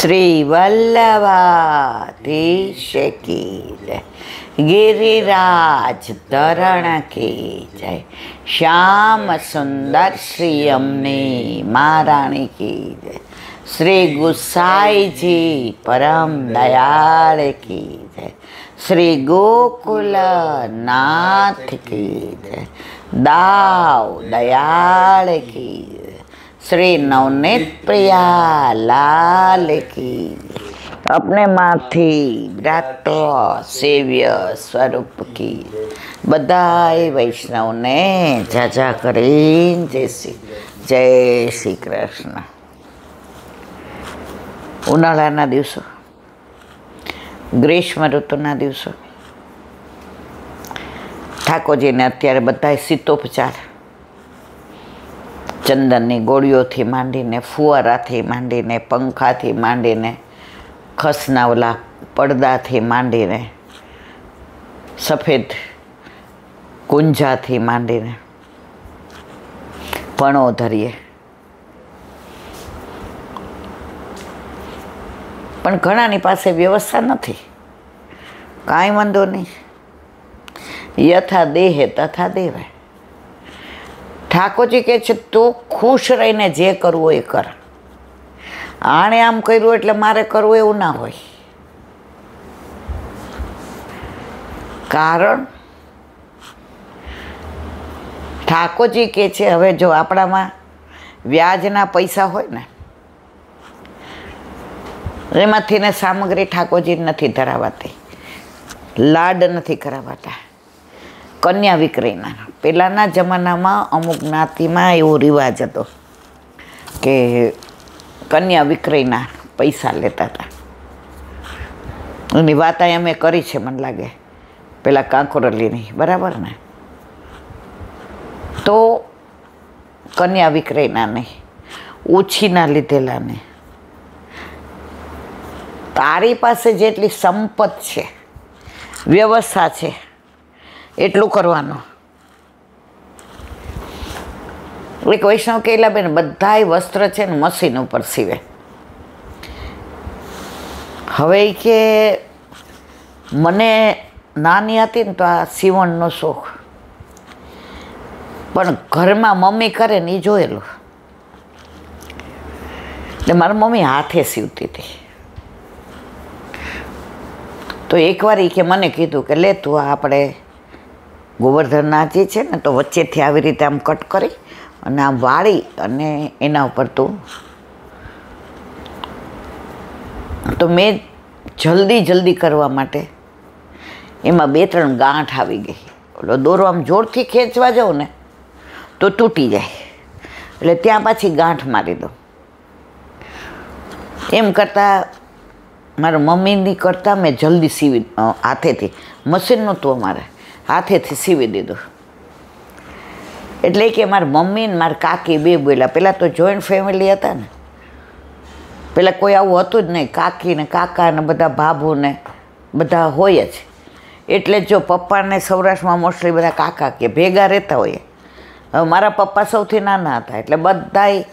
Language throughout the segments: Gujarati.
શ્રી વલ્લભાધીશ કી જય, ગિરિરાજ ધરણ કી જય, શ્યામ સુંદર શ્રી અમની મહારાણી કી જય, શ્રી ગુસાઈજી પરમ દયાળ કી જય, શ્રી ગોકુલ નાથ કી જય, દાવ દયાળ કી જય, શ્રી નવનીત પ્રિયા લાલ કી, अपने माथी विराट सेव्य स्वरूप की बधाई वैष्णव ने जाजा करीन जय श्री कृष्ण। उनाळाना दिवसो, ग्रीष्म ऋतुना दिवसो, ठाकोरजी ने अत्यारे बधाय शीतोपचार चंदननी गोळीओथी मांडीने, फुवाराथी मांडीने, पंखाथी मांडीने, खसना ओला પડદાથી માંડીને, સફેદ કુંજાથી માંડીને પણો ધરીએ. પણ ઘણાની પાસે વ્યવસ્થા નથી. કાંઈ વાંધો નહીં, યથા દેહે તથા દેવે. ઠાકોરજી કહે છે તું ખુશ રહીને જે કરવું એ કર. આણે આમ કર્યું એટલે મારે કરવું એવું ના હોય. કારણ ઠાકોરજી કહે છે હવે જો આપણામાં વ્યાજના પૈસા હોય ને એમાંથી ને સામગ્રી ઠાકોરજી નથી ધરાવાતી, લાડ નથી કરાવાતા. કન્યા વિક્રયના પહેલાંના જમાનામાં અમુક જ્ઞાતિમાં એવો રિવાજ હતો કે કન્યા વિક્રયના પૈસા લેતા હતા. એની વાત અમે કરી છે મને લાગે પેલા કાંકોરલીની, બરાબર ને? તો કન્યા વિક્રયના નહીં, ઓછીના લીધેલા નહીં. તારી પાસે જેટલી સંપત છે, વ્યવસ્થા છે, એટલું કરવાનું. એક વૈષ્ણવ કહેલા બેન બધાય વસ્ત્ર છે ને મશીન ઉપર સીવે. હવે કે મને નાની હતી ને તો આ સીવણનો શોખ, પણ ઘરમાં મમ્મી કરે ને એ જોયેલું. એટલે મારી મમ્મી હાથે સીવતી હતી. તો એકવાર એ કે મને કીધું કે લે તું આપણે ગોવર્ધનનાથજી છે ને તો વચ્ચેથી આવી રીતે આમ કટ કરી અને આમ વાળી અને એના ઉપર તું. તો મેં જલ્દી કરવા માટે એમાં 2-3 ગાંઠ આવી ગઈ. ઓલો દોરો આમ જોરથી ખેંચવા જાઉં ને તો તૂટી જાય, એટલે ત્યાં પાછી ગાંઠ મારી દઉં. એમ કરતાં મારા મમ્મીની કરતાં મેં જલ્દી સીવી હાથેથી, મશીન નહોતું અમારે, હાથેથી સીવી દીધું. એટલે કે મારા મમ્મી ને મારા કાકી બે બોલ્યા. પહેલાં તો જોઈન્ટ ફેમિલી હતા ને, પહેલાં કોઈ આવું હતું જ નહીં. કાકી ને કાકા ને બધા ભાભુ ને બધા હોય જ. એટલે જો પપ્પાને સૌરાષ્ટ્રમાં મોસ્ટલી બધા કાકા કે ભેગા રહેતા હોય. હવે મારા પપ્પા સૌથી નાના હતા એટલે બધાય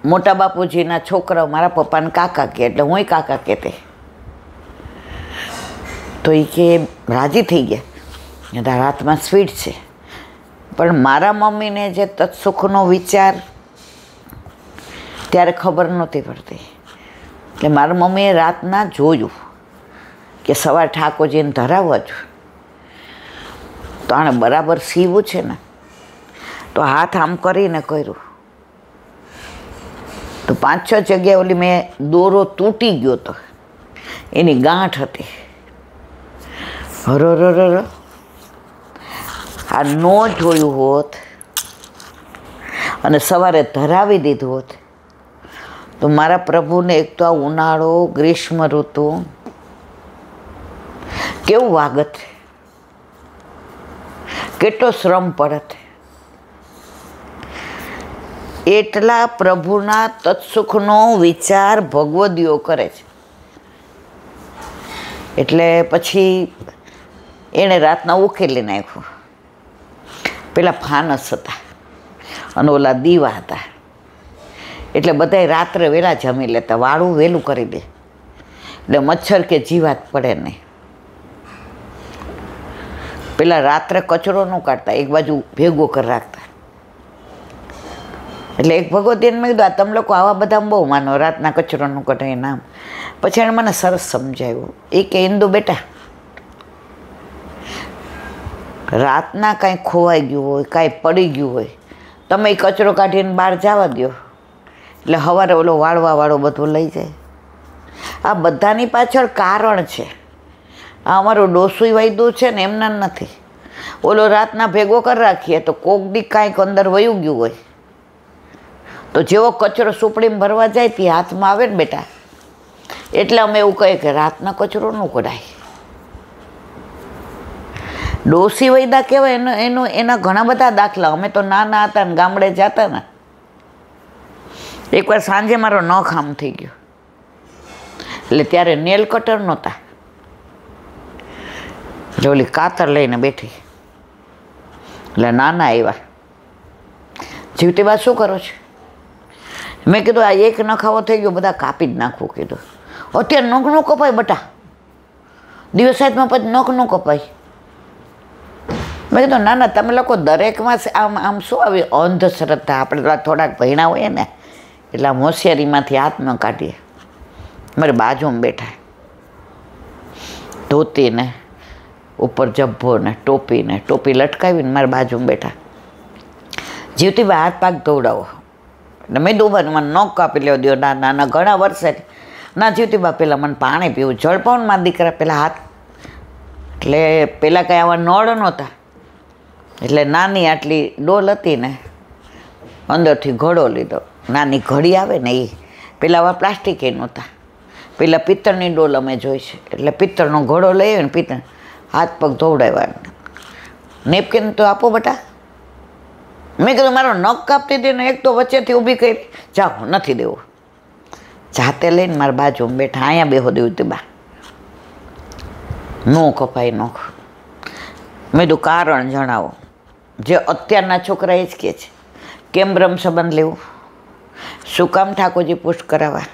મોટા બાપુજીના છોકરાઓ મારા પપ્પાને કાકા કહે એટલે હુંય કાકા કહેતી. તો એ કે રાજી થઈ ગયા, તારા હાથમાં સ્વીટ છે. પણ મારા મમ્મીને જે તત્સુખનો વિચાર ત્યારે ખબર નહોતી પડતી. એટલે મારા મમ્મીએ રાતના જોયું કે સવાર ઠાકોરજીને ધરાવવા છું તો આણે બરાબર સીવું છે ને, તો હાથ આમ કરીને કર્યું તો 5-6 જગ્યાએ ઓલી મેં દોરો તૂટી ગયો તો એની ગાંઠ હતી. હર આ ન જોયું હોત અને સવારે ધરાવી દીધું હોત તો મારા પ્રભુને એક તો આ ઉનાળો ગ્રીષ્મ ઋતુ કેવું વાગત, કેટલો શ્રમ પડત. એટલા પ્રભુના તત્સુખનો વિચાર ભગવદીઓ કરે છે. એટલે પછી એણે રાતના ઉકેલી નાખ્યું. પેલા ફાનસ હતા અને ઓલા દીવા હતા એટલે બધાય રાત્રે વહેલા જમી લેતા, વાળું વહેલું કરી દે એટલે મચ્છર કે જીવાત પડે નહીં. પેલા રાત્રે કચરો ન કાઢતા, એક બાજુ ભેગો કરી રાખતા. એટલે એક ભગવતીને મેં કીધું, આ તમે લોકો આવા બધા બહુ માનો, રાતના કચરો ન કઢાય નામ. પછી એણે મને સરસ સમજાવ્યું. એ કે ઇન્દુ બેટા, રાતના કાંઈ ખોવાઈ ગયું હોય, કાંઈ પડી ગયું હોય, તમે એ કચરો કાઢીને બહાર જવા દો એટલે સવારે ઓલો વાળવાવાળો બધો લઈ જાય. આ બધાની પાછળ કારણ છે. આ અમારું ડોસું વાયદું છે ને એમના નથી. ઓલો રાતના ભેગો કરી રાખીએ તો કોક દી કાંઈક અંદર વયું ગયું હોય તો જેવો કચરો સુપડીમાં ભરવા જાય તે હાથમાં આવે ને બેટા. એટલે અમે એવું કહીએ કે રાતના કચરો ન કઢાય. ડોસી વૈદા કહેવાય એના ઘણા બધા દાખલા. અમે તો નાના હતા ને ગામડે જતા ને, એકવાર સાંજે મારો નખ આમ થઈ ગયો એટલે ત્યારે નેલ કટર નહોતા, એટલે ઓલી કાતર લઈને બેઠી એટલે નાના આવ્યા, જીવતી બા શું કરો છો? મેં કીધું આ એક નખાવો થઈ ગયો, બધા કાપી જ નાખવું. કીધું અત્યારે નખ ન કપાય બટા, દિવસાઈમાં પછી નખ ન કપાય. મેં કીધું ના ના, તમે લોકો દરેકમાં આમ શું આવી અંધશ્રદ્ધા, આપણે થોડાક ભણ્યા હોઈએ ને એટલે આમ હોશિયારીમાંથી હાથમાં કાઢીએ. મારી બાજુમાં બેઠા, ધોતી ને ઉપર જબ્બો ને ટોપી લટકાવીને મારી બાજુમાં બેઠા. જીવતી બા હાથ પાક ધોવડાવો એટલે મેં દુબાર મને નખ કાપી લેવા દો. ના ના ઘણા વર્ષે ના જીવતી બા પહેલાં મને પાણી પીવું, જળપાઉં મારા દીકરા પહેલાં હાથ. એટલે પહેલાં કાંઈ આવા નળ નહોતા એટલે નાની આટલી ડોલ હતી ને અંદરથી ઘડો લીધો. નાની ઘડી આવે ને એ પહેલાં આવા પ્લાસ્ટિક એ નહોતા, પહેલાં પિત્તળની ડોલ અમે જોઈ છે એટલે પિત્તળનો ઘડો લઈ આવ્યો ને પિત્તળ હાથ પગ ધોવડાવ્યા. નેપકિન તો આપો બટા. મેં કીધું મારો નખ કાપતી હતી ને એક તો વચ્ચેથી ઊભી કરી, જાઓ નથી દેવું. જાતે લઈને મારા બાજુમાં બેઠા, અહીંયા બેહો દેવું તે બા, નો કપાય નખ. મેં કીધું કારણ જણાવો. જે અત્યારના છોકરા એ જ કહે છે, કેમ બ્રહ્મ સંબંધ લેવું, શું કામ ઠાકોરજી પુષ્ટ કરાવવા,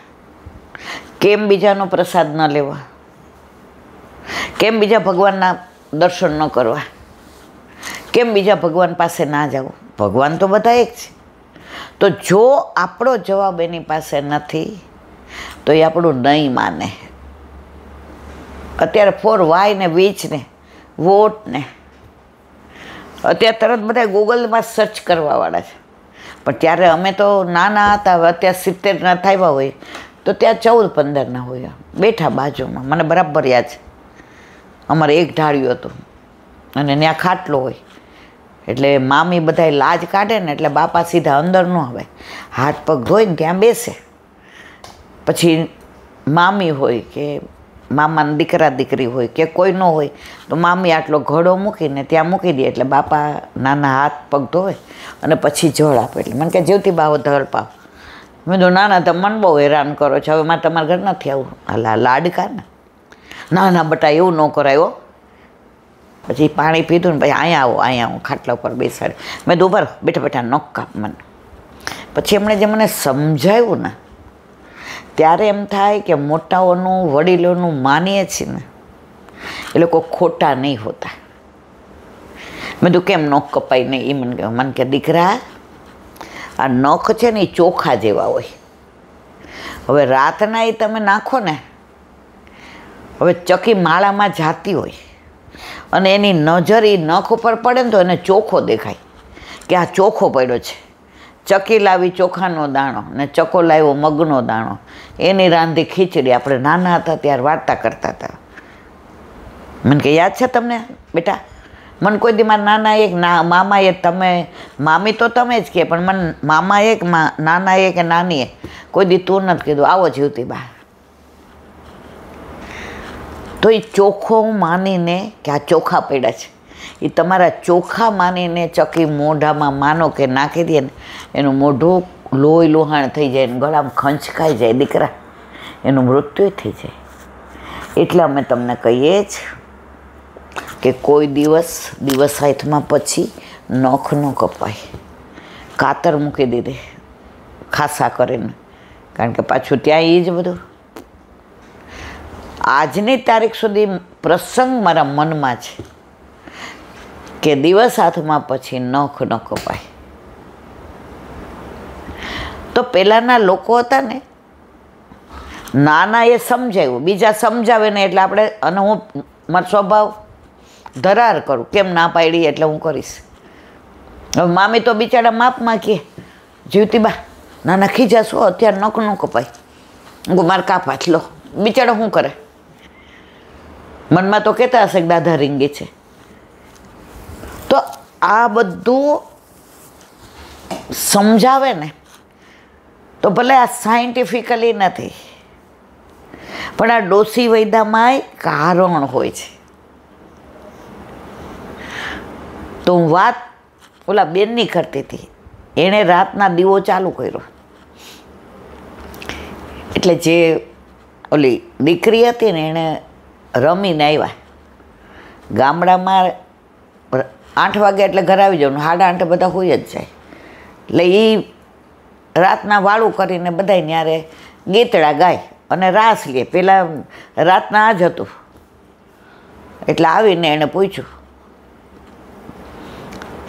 કેમ બીજાનો પ્રસાદ ન લેવા, કેમ બીજા ભગવાનના દર્શન ન કરવા, કેમ બીજા ભગવાન પાસે ના જવું. ભગવાન તો બધા એક છે. તો જો આપણો જવાબ એની પાસે નથી તો એ આપણું નહીં માને. અત્યારે ફોર વાય ને વીચ ને વોટ ને અત્યારે તરત બધા ગૂગલમાં સર્ચ કરવાવાળા છે. પણ ત્યારે અમે તો નાના હતા, હવે અત્યારે 70ના થયા હોય તો ત્યાં 14-15ના હોય, બેઠા બાજુમાં. મને બરાબર યાદ છે, અમારે એક ઢાળ્યું હતું અને ત્યાં ખાટલો હોય એટલે મામી બધાય લાજ કાઢે ને એટલે બાપા સીધા અંદર ન આવે, હાથ પગ ધોઈને ત્યાં બેસે. પછી મામી હોય કે મામાના દીકરા દીકરી હોય કે કોઈ ન હોય તો મામી આટલો ઘડો મૂકીને ત્યાં મૂકી દે એટલે બાપા નાના હાથ પગ ધોવે અને પછી જળ આપે. એટલે મને કે જીવતી બાવો ધળ પાવ. મેં તો નાના તમે મને બહુ હેરાન કરો છો, હવે મારે તમારા ઘર નથી આવું. હાલા લાડકા ને ના ના બટા એવું ન કરાયો. પછી પાણી પીધું ને પછી અહીંયા આવો ખાટલા ઉપર બેસાડે. મેં દુબર બેઠા બેઠા નખ કાપ મને. પછી એમણે જે મને સમજાવ્યું ને ત્યારે એમ થાય કે મોટાઓનું વડીલોનું માનીએ છીએ ને એ લોકો ખોટા નહીં હોતા. મેં તો કેમ નખ કપાય નહીં? એ મને કે દીકરા આ નખ છે ને એ ચોખા જેવા હોય. હવે રાતના એ તમે નાખો ને, હવે ચકી માળામાં જાતી હોય અને એની નજર એ નખ ઉપર પડે ને તો એને ચોખ્ખો દેખાય કે આ ચોખ્ખો પડ્યો છે. ચકી લાવી ચોખાનો દાણો ને ચકો લાવ્યો મગનો દાણો, એની રાંધી ખીચડી. આપણે નાના હતા ત્યારે વાર્તા કરતા હતા. મને કે યાદ છે તમને બેટા? મને કોઈ દી મારા નાના એક મામાએ, તમે મામી તો તમે જ કહે પણ મને મામા એક નાના એ કે નાનીએ કોઈ દી તું નથી કીધું. આવો જીવતી બા. તો એ ચોખ્ખો માનીને કે આ ચોખા પડ્યા છે, એ તમારા ચોખા માનીને ચકી મોઢામાં માનો કે નાખી દે ને એનું મોઢું લોહી લોહાણ થઈ જાય ને ગળામાં ખંચકાઈ જાય દીકરા, એનું મૃત્યુ થઈ જાય. એટલે અમે તમને કહીએ જ કે કોઈ દિવસ હાથમાં પછી નખ ન કપાય. કાતર મૂકી દીધી ખાસા કરીને, કારણ કે પાછું ત્યાં એ જ બધું. આજની તારીખ સુધી પ્રસંગ મારા મનમાં છે કે દિવસ હાથમાં પછી નખ ન કપાય. તો પહેલાંના લોકો હતા ને, નાના એ સમજાવ્યું, બીજા સમજાવે ને એટલે આપણે, અને હું મારો સ્વભાવ ધરાર કરું, કેમ ના પાડી એટલે હું કરીશ. હવે મામી તો બિચારા માપમાં કહે, જીવતીબા નાના ખીજાશો, અત્યારે નખ ન કપાય. હું મારે કાપાચ લો, બિચારો શું કરે? મનમાં તો કહેતા હશે કે દાદા રીંગી છે. તો આ બધું સમજાવે ને તો ભલે આ સાયન્ટિફિકલી નથી, પણ આ ડોસી વૈદામાંય કારણ હોય છે. તો હું વાત ઓલા બેનની કરતી હતી, એણે રાતના દીવો ચાલુ કર્યો, એટલે જે ઓલી દીકરી હતી ને એણે રમીને આવ્યા. ગામડામાં 8 વાગે એટલે ઘર આવી જવાનું, 8:30 બધા હોઈ જ જાય. એટલે એ રાતના વાળું કરીને બધાય ન્યારે ગીતડા ગાય અને રાસ લે. પેલા રાતના આ જ હતું. એટલે આવીને એણે પૂછ્યું,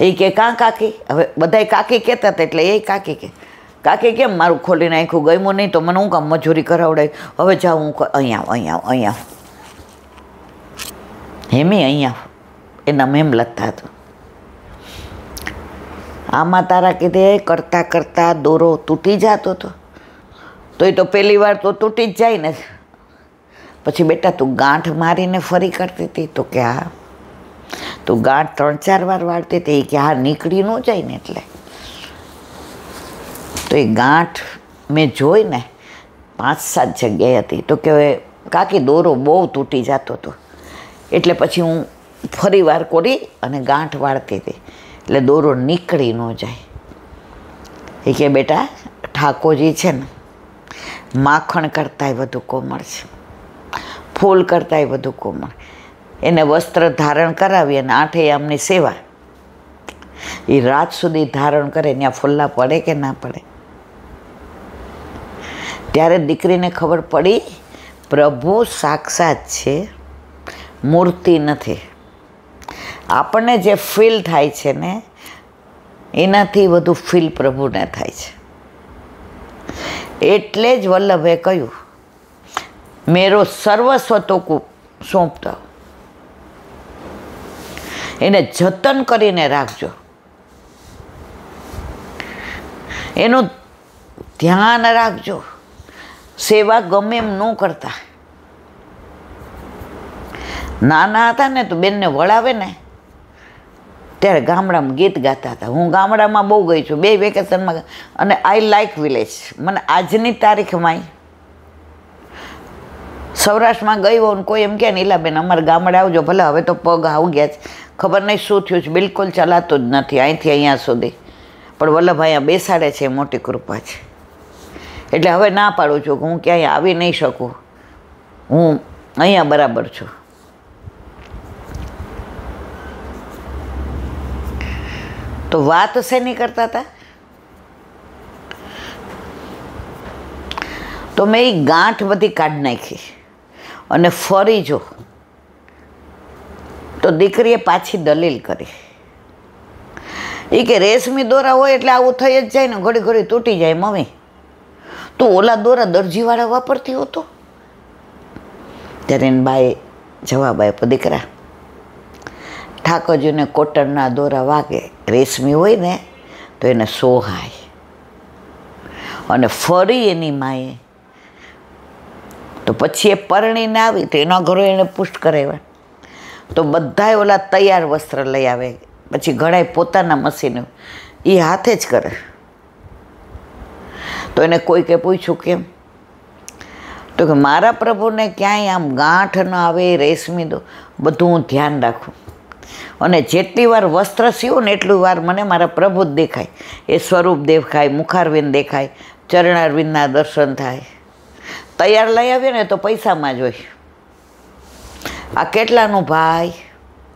એ કે કાં કાકી? હવે બધાય કાકી કહેતા હતા, એટલે એ કાકી કે, કાકી કેમ મારું ખોલી નાખ્યું, ગમ્યું નહીં તો મને હું કામ મજૂરી કરાવડાય, હવે જાઉં હું અહીંયા હેમી અહીંયા એના મેમ લખતા હતું. આમાં તારા કીધે કરતાં કરતાં દોરો તૂટી જતો હતો. તો એ તો પહેલી વાર તો તૂટી જ જાય ને. પછી બેટા તું ગાંઠ મારીને ફરી કરતી હતી? તો કે હા. તું ગાંઠ 3-4 વાર વાળતી હતી? કે હા, નીકળી ન જાય ને એટલે. તો એ ગાંઠ મેં જોઈ ને 5-7 જગ્યાએ હતી. તો કે કાકી દોરો બહુ તૂટી જતો હતો, એટલે પછી હું ફરી વાર કરી અને ગાંઠ વાળતી હતી, એટલે દોરો નીકળી ન જાય. એ કે બેટા ઠાકોરજી છે ને માખણ કરતાંય વધુ કોમળ છે, ફૂલ કરતાંય વધુ કોમળ. એને વસ્ત્ર ધારણ કરાવી અને 8 યામની સેવા એ રાત સુધી ધારણ કરે, ત્યાં ફુલ્લા પડે કે ના પડે. ત્યારે દીકરીને ખબર પડી પ્રભુ સાક્ષાત છે, મૂર્તિ નથી. આપણને જે ફીલ થાય છે ને એનાથી વધુ ફીલ પ્રભુને થાય છે. એટલે જ વલ્લભે કહ્યું, મેરો સર્વસ્વ તો સોંપતો, એને જતન કરીને રાખજો, એનું ધ્યાન રાખજો. સેવા ગમે એમ ન કરતા. નાના હતા ને તો બેનને વળાવે ને ત્યારે ગામડામાં ગીત ગાતા હતા. હું ગામડામાં બહુ ગઈ છું 2 વેકેશનમાં, અને આઈ લાઈક વિલેજ. મને આજની તારીખમાં સૌરાષ્ટ્રમાં ગઈ હોઉં ને કોઈ એમ કહે ને ઈલાબેન અમારા ગામડે આવજો, ભલે હવે તો પગ આવી ગયા છે, ખબર નહીં શું થયું છે, બિલકુલ ચલાતું જ નથી અહીંથી અહીંયા સુધી, પણ વલ્લભ અહીંયા બેસાડે છે, મોટી કૃપા છે. એટલે હવે ના પાડું છું કે હું ક્યાંય આવી નહીં શકું, હું અહીંયા બરાબર છું. તો વાત શેની કરતા હતા? તો મેં એ ગાંઠ બધી કાઢી નાખી અને ફરી જો તો દીકરીએ પાછી દલીલ કરી. એ કે રેશમી દોરા હોય એટલે આવું થઈ જ જાય ને, ઘડી ઘડી તૂટી જાય. મમ્મી તું ઓલા દોરા દરજીવાળા વાપરતી હતો? ત્યારે એને બાએ જવાબ આપ્યો, દીકરા ઠાકોરજીને કોટનના દોરા વાગે, રેશમી હોય ને તો એને સોહાય. અને ફરી એની માએ તો પછી એ પરણીને આવી તો એના ઘરો એને પુષ્ટ કરાવ્યા. તો બધાય ઓલા તૈયાર વસ્ત્ર લઈ આવે, પછી ઘણાય પોતાના મશીન એ હાથે જ કરે. તો એને કોઈકે પૂછ્યું કેમ? તો કે મારા પ્રભુને ક્યાંય આમ ગાંઠ ન આવે, રેશમી દો, બધું હું ધ્યાન રાખું. અને જેટલી વાર વસ્ત્ર સીવું ને એટલી વાર મને મારા પ્રભુ જ દેખાય. એ સ્વરૂપ દેખાય, મુખારવિંદ દેખાય, ચરણારવિંદના દર્શન થાય. તૈયાર લઈ આવીએ ને તો પૈસામાં જ હોય. આ કેટલાનું ભાઈ?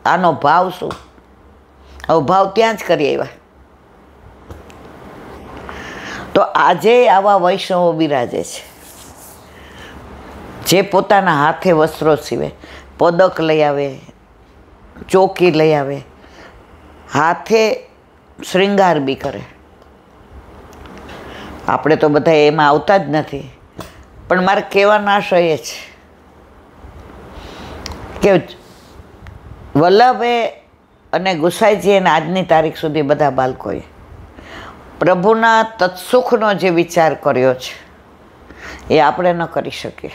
આનો ભાવ શું? હવે ભાવ ત્યાં જ કરી આવ્યા. તો આજે આવા વૈષ્ણવો બિરાજે છે, જે પોતાના હાથે વસ્ત્રો સીવે, પદક લઈ આવે, ચોકી લઈ આવે, હાથે શૃંગાર બી કરે. આપણે તો બધા એમાં આવતા જ નથી, પણ મારે કહેવાનો આશય એ છે કે વલ્લભે અને ગુસાઈજી અને આજની તારીખ સુધી બધા બાળકોએ પ્રભુના તત્સુખનો જે વિચાર કર્યો છે એ આપણે ન કરી શકીએ.